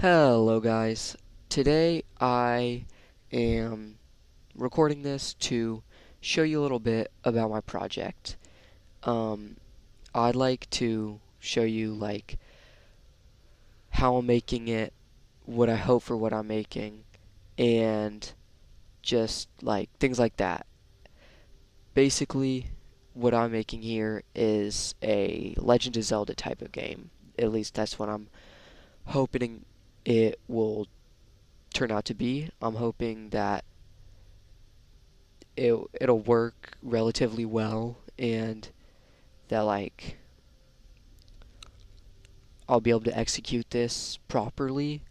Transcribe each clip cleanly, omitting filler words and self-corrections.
Hello guys. Today I am recording this to show you a little bit about my project. Um, I'd like to show you how I'm making it, what I hope for what I'm making, and just things like that. Basically, what I'm making here is a Legend of Zelda type of game. At least that's what I'm hoping it will turn out to be. I'm hoping that it'll work relatively well and that I'll be able to execute this properly.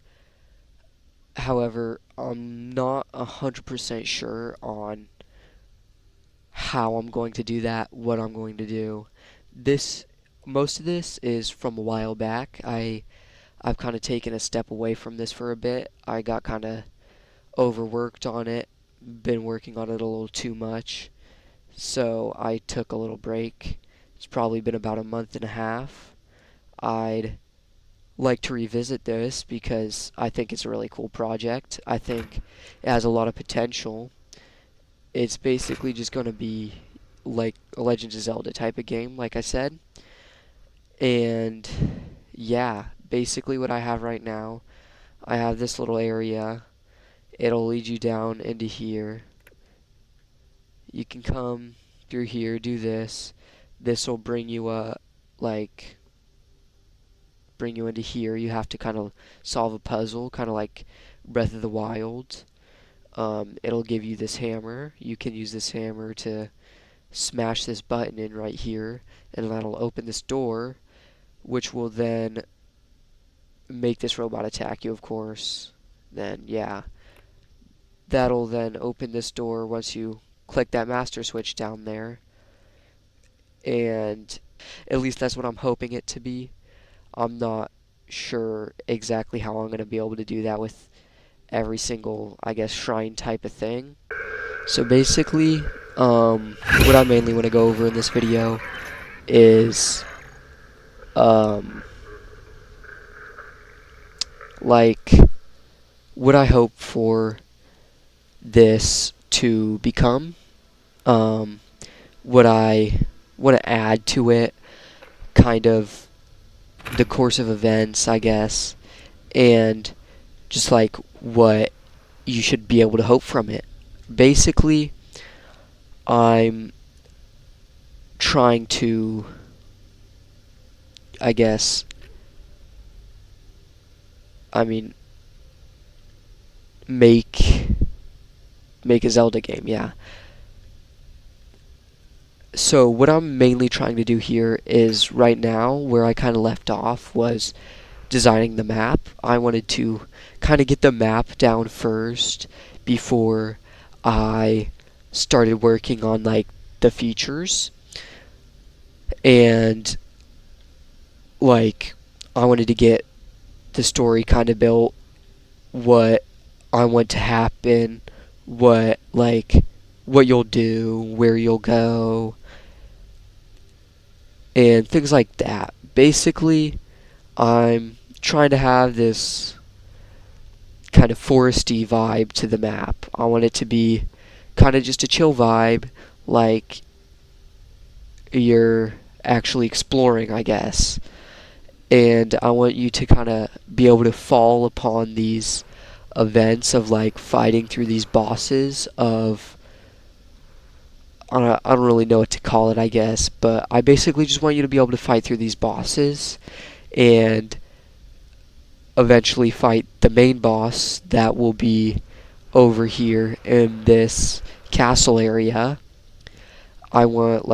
However, I'm not 100% sure on how I'm going to do that, what I'm going to do. This Most of this is from a while back. I've kind of taken a step away from this for a bit. I got kind of overworked on it, been working on it a little too much. So I took a little break. It's probably been about a month and a half. I'd like to revisit this because I think it's a really cool project. I think it has a lot of potential. It's basically just going to be like a Legend of Zelda type of game, like I said. And yeah, basically what I have right now, I have this little area. It'll lead you down into here. You can come through here, do this. This will bring you like bring you into here. You have to kind of solve a puzzle, kind of like Breath of the Wild. It'll give you this hammer. You can use this hammer to smash this button in right here, and that'll open this door, which will then make this robot attack you, of course. Then, yeah, that'll then open this door once you click that master switch down there, and at least that's what I'm hoping it to be. I'm not sure exactly how I'm going to be able to do that with every single, I guess, shrine type of thing. So basically, what I mainly want to go over in this video is, um, like, what I hope for this to become, um, what I want to add to it, kind of the course of events, I guess, and just like what you should be able to hope from it. Basically, I'm trying to, I guess, I mean, make make a Zelda game, yeah. So what I'm mainly trying to do here is right now where I kind of left off was designing the map. I wanted to kind of get the map down first before I started working on the features, and like I wanted to get the story kind of built, what I want to happen, what what you'll do, where you'll go, and things like that. Basically, I'm trying to have this kind of foresty vibe to the map. I want it to be kind of just a chill vibe, like you're actually exploring, I guess. And I want you to kind of be able to fall upon these events of fighting through these bosses of I don't really know what to call it, I guess, but I basically just want you to be able to fight through these bosses and eventually fight the main boss that will be over here in this castle area. I want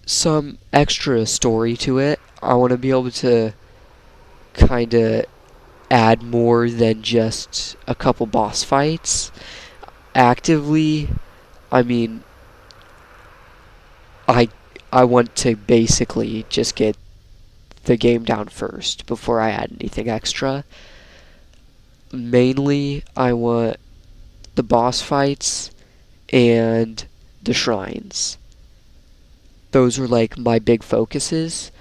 some extra story to it. I want to be able to kind of add more than just a couple boss fights. Actively, I mean, I I want to basically just get the game down first before I add anything extra. Mainly, I want the boss fights and the shrines. Those are my big focuses.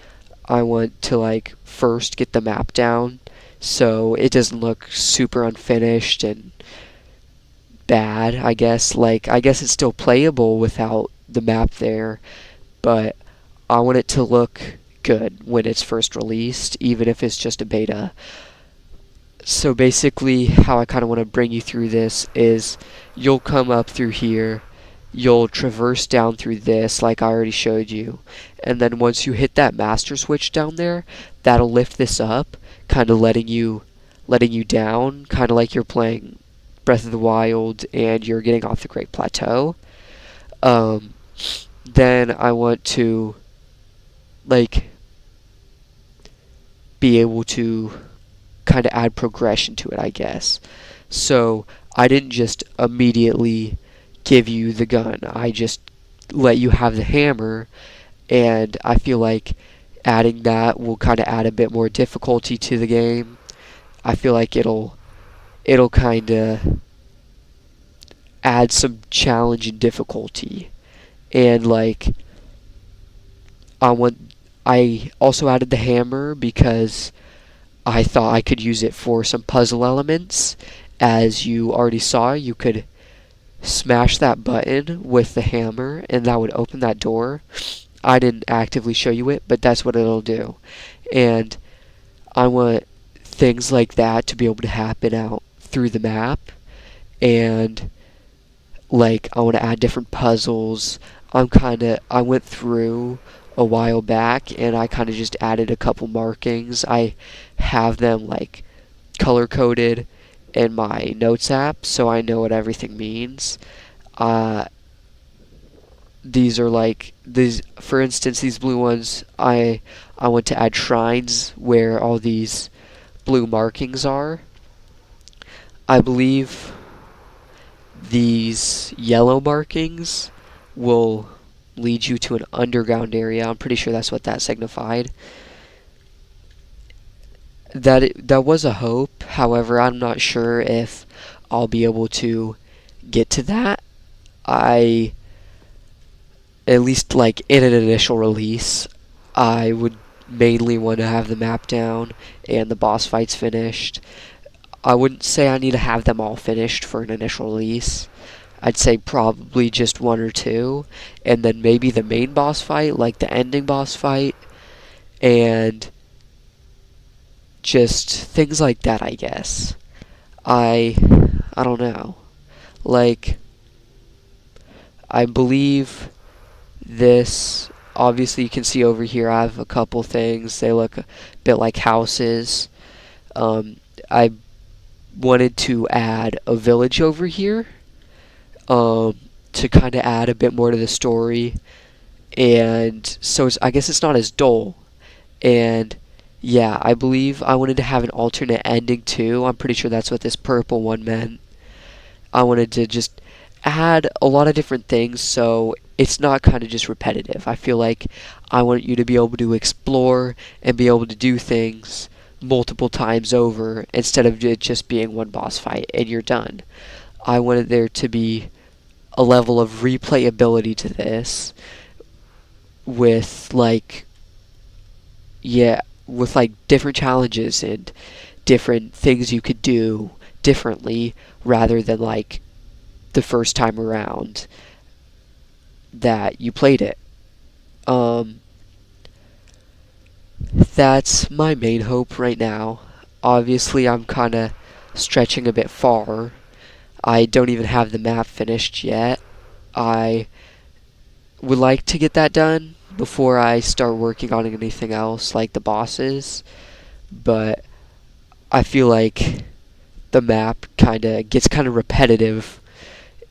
I want to like first get the map down so it doesn't look super unfinished and bad, I guess. Like, I guess it's still playable without the map there, but I want it to look good when it's first released, even if it's just a beta. So basically, how I kind of want to bring you through this is you'll come up through here, you'll traverse down through this like I already showed you, and then once you hit that master switch down there, that'll lift this up, kind of letting you down, kind of like you're playing Breath of the Wild and you're getting off the Great Plateau. Um, then I want to like be able to kind of add progression to it, I guess. So I didn't just immediately give you the gun. I just let you have the hammer, and I feel like adding that will kind of add a bit more difficulty to the game. I feel like it'll kind of add some challenge and difficulty. And like I also added the hammer because I thought I could use it for some puzzle elements. As you already saw, you could smash that button with the hammer and that would open that door. I didn't actively show you it, but that's what it'll do. And I want things like that to be able to happen out through the map. And like I want to add different puzzles. I went through a while back and I kind of just added a couple markings. I have them like color coded in my notes app so I know what everything means. Uh, these are like these, for instance, these blue ones. I want to add shrines where all these blue markings are. I believe these yellow markings will lead you to an underground area. I'm pretty sure that's what that signified. That was a hope. However, I'm not sure if I'll be able to get to that. I at least like in an initial release, I would mainly want to have the map down and the boss fights finished. I wouldn't say I need to have them all finished for an initial release. I'd say probably just one or two, and then maybe the main boss fight, like the ending boss fight, and just things like that, I guess. I I don't know. Like I believe this, obviously you can see over here I have a couple things. They look a bit like houses. I wanted to add a village over here to kind of add a bit more to the story, and so I guess it's not as dull. And yeah, I believe I wanted to have an alternate ending too. I'm pretty sure that's what this purple one meant. I wanted to just add a lot of different things so it's not kind of just repetitive. I feel like I want you to be able to explore and be able to do things multiple times over instead of it just being one boss fight and you're done. I wanted there to be a level of replayability to this with like yeah, with like different challenges and different things you could do differently rather than like the first time around that you played it. Um, that's my main hope right now. Obviously, I'm kind of stretching a bit far. I don't even have the map finished yet. I would like to get that done before I start working on anything else like the bosses, but I feel like the map gets kind of repetitive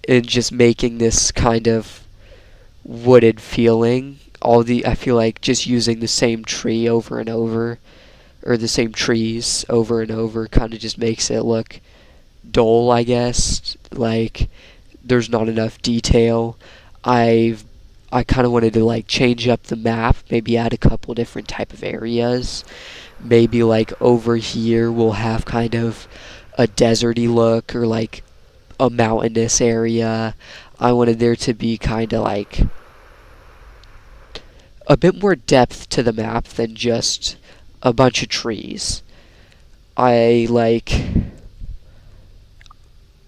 in just making this kind of wooded feeling. I feel like just using the same tree over and over, or the same trees over and over, kind of just makes it look dull, I guess. Like there's not enough detail. I kind of wanted to like change up the map, maybe add a couple different type of areas. Maybe like over here we'll have kind of a deserty look or like a mountainous area. I wanted there to be kind of like a bit more depth to the map than just a bunch of trees. I like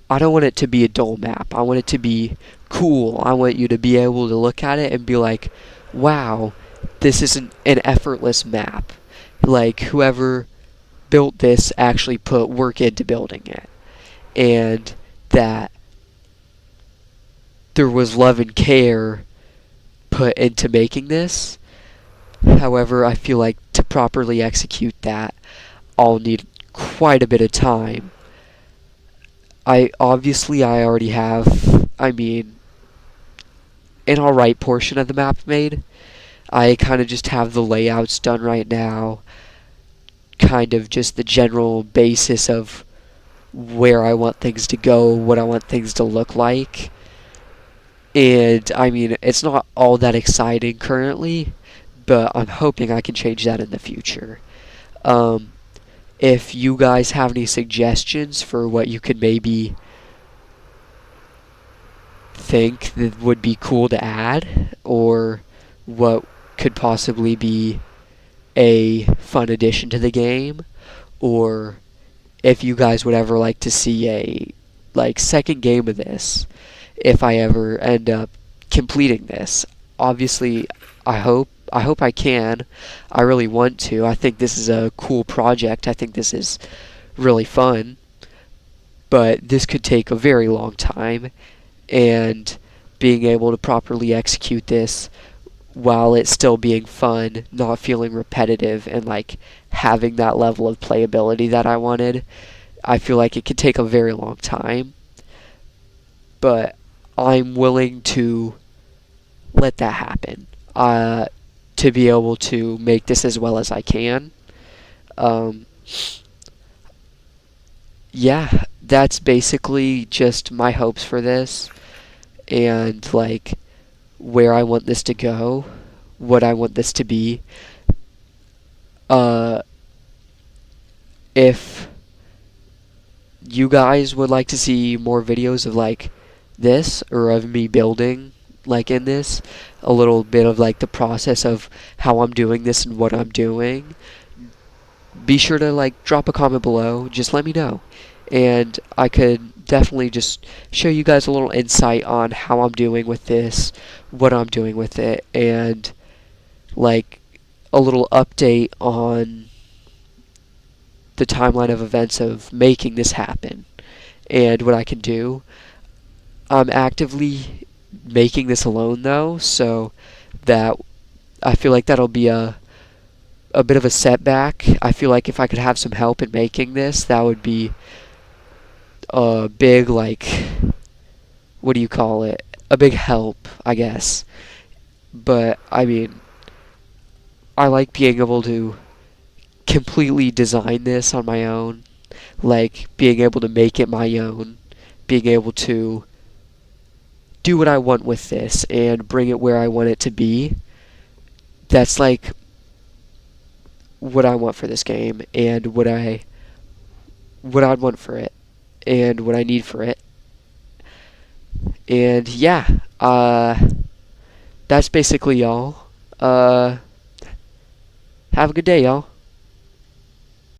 I don't want it to be a dull map. I want it to be cool. I want you to be able to look at it and be like, "Wow, this isn't an effortless map." Like whoever built this actually put work into building it. And that there was love and care put into making this. However, I feel like to properly execute that, I'll need quite a bit of time. I already have, an alright portion of the map made. I kind of just have the layouts done right now, kind of just the general basis of where I want things to go, what I want things to look like. And it's not all that exciting currently, but I'm hoping I can change that in the future. Um, if you guys have any suggestions for what you could maybe think that would be cool to add, or what could possibly be a fun addition to the game, or if you guys would ever like to see a second game of this, if I ever end up completing this. Obviously, I hope I can. I really want to. I think this is a cool project. I think this is really fun, but this could take a very long time, and being able to properly execute this while it's still being fun, not feeling repetitive, and having that level of playability that I wanted, I feel like it could take a very long time. But I'm willing to let that happen. To be able to make this as well as I can. Um, yeah, that's basically just my hopes for this, and where I want this to go, what I want this to be. Uh, if you guys would like to see more videos of this, or of me building in this, a little bit of the process of how I'm doing this and what I'm doing, be sure to drop a comment below. Just let me know, and I could definitely just show you guys a little insight on how I'm doing with this, what I'm doing with it, and like a little update on the timeline of events of making this happen and what I can do. I'm actively making this alone though, so that I feel like that'll be a bit of a setback. I feel like if I could have some help in making this, that would be a big what do you call it? A big help, I guess. But I like being able to completely design this on my own, being able to make it my own, being able to do what I want with this and bring it where I want it to be. That's what I want for this game, and what I'd want for it, and what I need for it. And yeah, that's basically all. Have a good day, y'all.